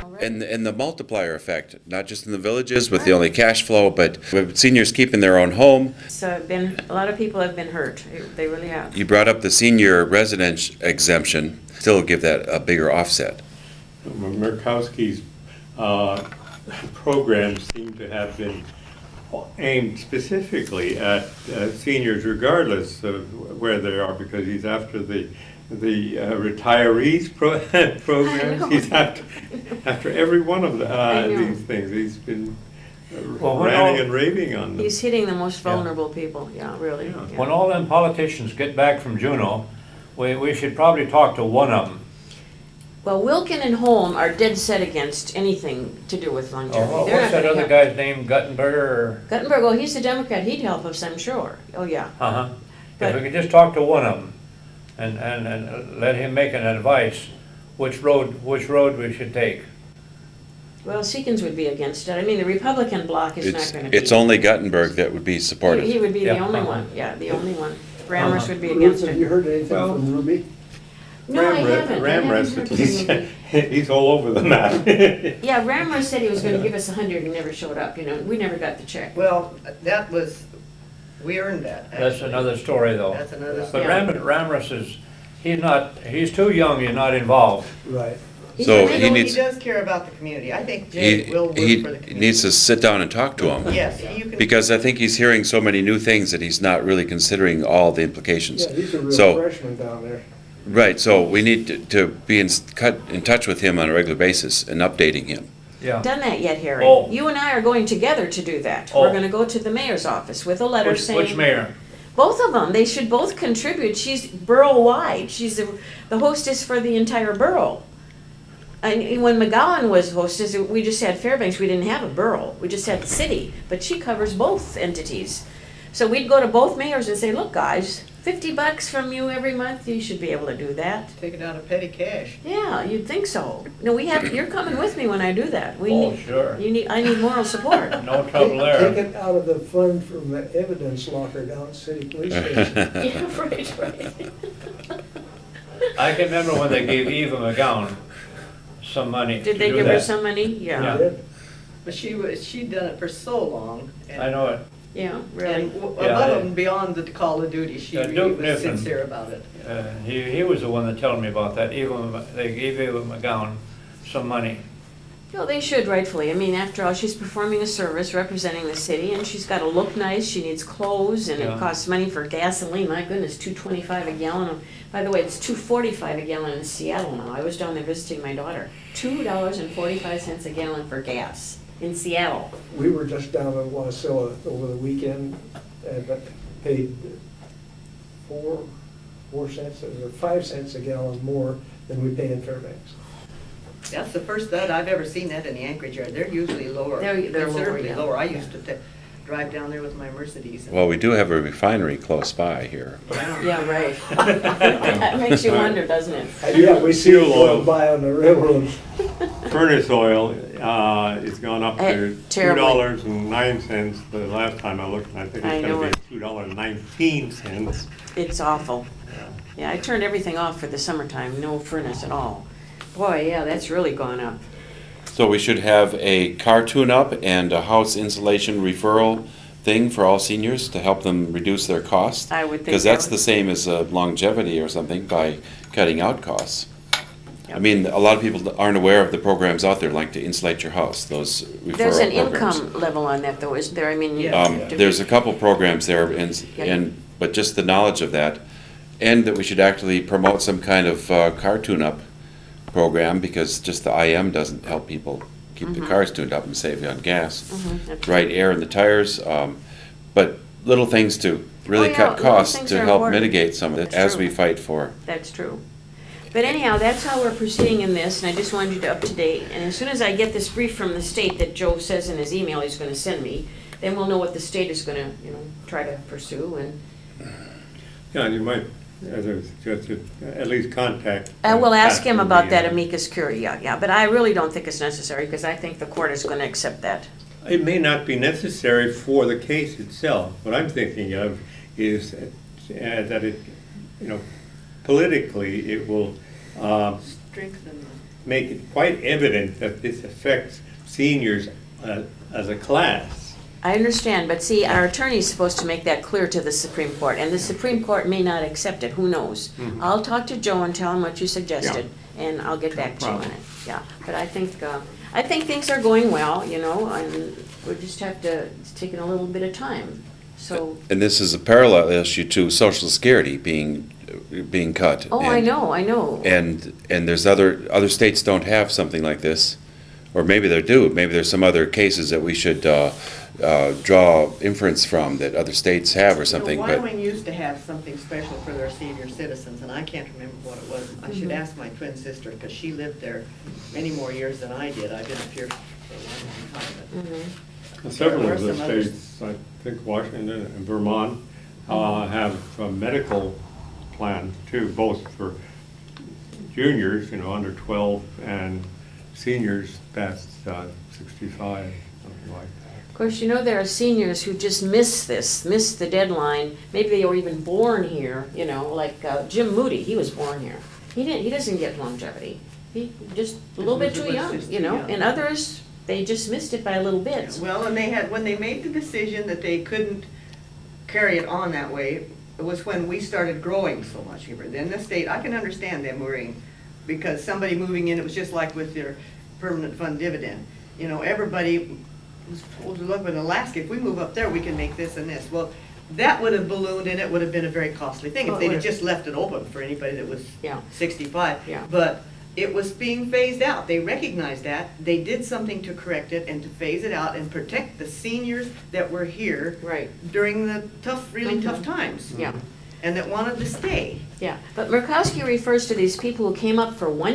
already. And the multiplier effect, not just in the villages with the only cash flow, but with seniors keeping their own home. So a lot of people have been hurt. They really have. You brought up the senior residence exemption, still give that a bigger offset. Murkowski's programs seem to have been aimed specifically at seniors regardless of where they are, because he's after the retirees programs. He's after every one of these things. He's been ranting and raving on them. He's hitting the most vulnerable people. Yeah, really. Yeah. When all them politicians get back from Juneau, we should probably talk to one of them. Well, Wilkin and Holm are dead set against anything to do with longevity. Oh, what's that other guy's name, Guttenberger? Guttenberger, well, he's a Democrat. He'd help us, I'm sure. Oh, yeah. Uh-huh. If we could just talk to one of them and let him make an advice which road we should take. Well, Seekins would be against it. I mean, the Republican bloc is not going to be. It's only Guttenberg that would be supportive. He would be the only one. Yeah, the only one. Rammers would be against it. Have you heard anything from RUBY? No, I haven't. Ramrus, he's all over the map. Yeah, Ramrus said he was going to give us 100 and never showed up. You know, we never got the check. Well, that was, we earned that. Actually. That's another story, though. That's another But story. Ramrus is, he's too young, he's not involved. Right. So he does care about the community. I think Jay will work for the community. He needs to sit down and talk to him. Yes, you can. Because I think he's hearing so many new things that he's not really considering all the implications. Yeah, he's a real freshman down there. Right, so we need to be in touch with him on a regular basis and updating him. Yeah. Done that yet, Harry? Oh. You and I are going together to do that. Oh. We're going to go to the mayor's office with a letter saying. Which mayor? Both of them. They should both contribute. She's borough-wide. She's the hostess for the entire borough. And when McGowan was hostess, we just had Fairbanks. We didn't have a borough. We just had the city. But she covers both entities. So we'd go to both mayors and say, look, guys, $50 from you every month, you should be able to do that. Take it out of petty cash. Yeah, you'd think so. No, you're coming with me when I do that. Sure. I need moral support. No trouble there. Take it out of the fund from the evidence locker down at City Police Station. Yeah, right. I can remember when they gave Eva McGowan some money. Did they give her some money? Yeah. Yeah. But she'd done it for so long. And, I know it. Yeah, really. And above and beyond the call of duty, she really was sincere about it. He was the one that told me about that. They gave Eva McGowan some money. No, they should, rightfully. I mean, after all, she's performing a service representing the city, and she's got to look nice. She needs clothes, and it costs money for gasoline. My goodness, $2.25 a gallon. By the way, it's $2.45 a gallon in Seattle now. I was down there visiting my daughter. $2.45 a gallon for gas in Seattle. We were just down in Wasilla over the weekend and paid 4 cents or 5 cents a gallon more than we pay in Fairbanks. That's the first that I've ever seen that in the Anchorage area. They're usually lower. They're considerably lower, yeah. lower. I used to drive down there with my Mercedes. Well, we do have a refinery close by here. Yeah, right. That makes you wonder, doesn't it? Yeah, we see it going by on the railroad. Furnace oil it's gone up to $2.09 the last time I looked, and I think it's going to be $2.19. It's awful. Yeah, I turned everything off for the summertime, no furnace at all. Boy, yeah, that's really gone up. So we should have a car tune-up and a house insulation referral thing for all seniors to help them reduce their costs. I would think because that's the same as longevity or something by cutting out costs. Yep. I mean, a lot of people aren't aware of the programs out there, like to insulate your house. Those referral There's an programs. Income level on that, though, isn't there? I mean, there's a couple programs there, but just the knowledge of that, and that we should actually promote some kind of car tune-up program, because just the IM doesn't help people keep the cars tuned up and save on gas. Right air in the tires, but little things to really cut costs to help mitigate some of it as we fight for. That's true. But anyhow, that's how we're proceeding in this, and I just wanted you to up to date. And as soon as I get this brief from the state that Joe says in his email he's going to send me, then we'll know what the state is going to, try to pursue. And yeah, and you might, as I suggested, at least contact. I will ask him about that amicus curiae, yeah, but I really don't think it's necessary, because I think the court is going to accept that. It may not be necessary for the case itself. What I'm thinking of is that it, politically, it will strengthen. make it quite evident that this affects seniors as a class. I understand, but see, our attorney's supposed to make that clear to the Supreme Court, and the Supreme Court may not accept it, who knows? I'll talk to Joe and tell him what you suggested, and I'll get back to you on it, yeah. But I think things are going well, you know, and we just have to, it's taking a little bit of time, so. And this is a parallel issue to Social Security being cut. Oh, I know. And there's other states don't have something like this, or maybe they do. Maybe there's some other cases that we should draw inference from that other states have or something. You know, Wyoming used to have something special for their senior citizens, and I can't remember what it was. I should ask my twin sister, because she lived there many more years than I did. I've been up here for a long time. But Several of the states, I think Washington and Vermont, have a medical plan too, both for juniors, you know, under 12, and seniors past 65, something like that. Of course, you know, there are seniors who just miss the deadline. Maybe they were even born here, you know, like Jim Moody, he was born here. He doesn't get longevity. He just a little bit too young, you know, and others, they just missed it by a little bit. Well, and when they made the decision that they couldn't carry it on that way, it was when we started growing so much here. Then the state, I can understand them worrying, because somebody moving in, it was just like with their permanent fund dividend. You know, everybody was supposed to look in Alaska, if we move up there, we can make this and this. Well, that would have ballooned, and it would have been a very costly thing if they'd have just left it open for anybody that was 65. Yeah. But it was being phased out. They recognized that. They did something to correct it and to phase it out and protect the seniors that were here during the really tough times. Yeah. And that wanted to stay. Yeah, but Murkowski refers to these people who came up for one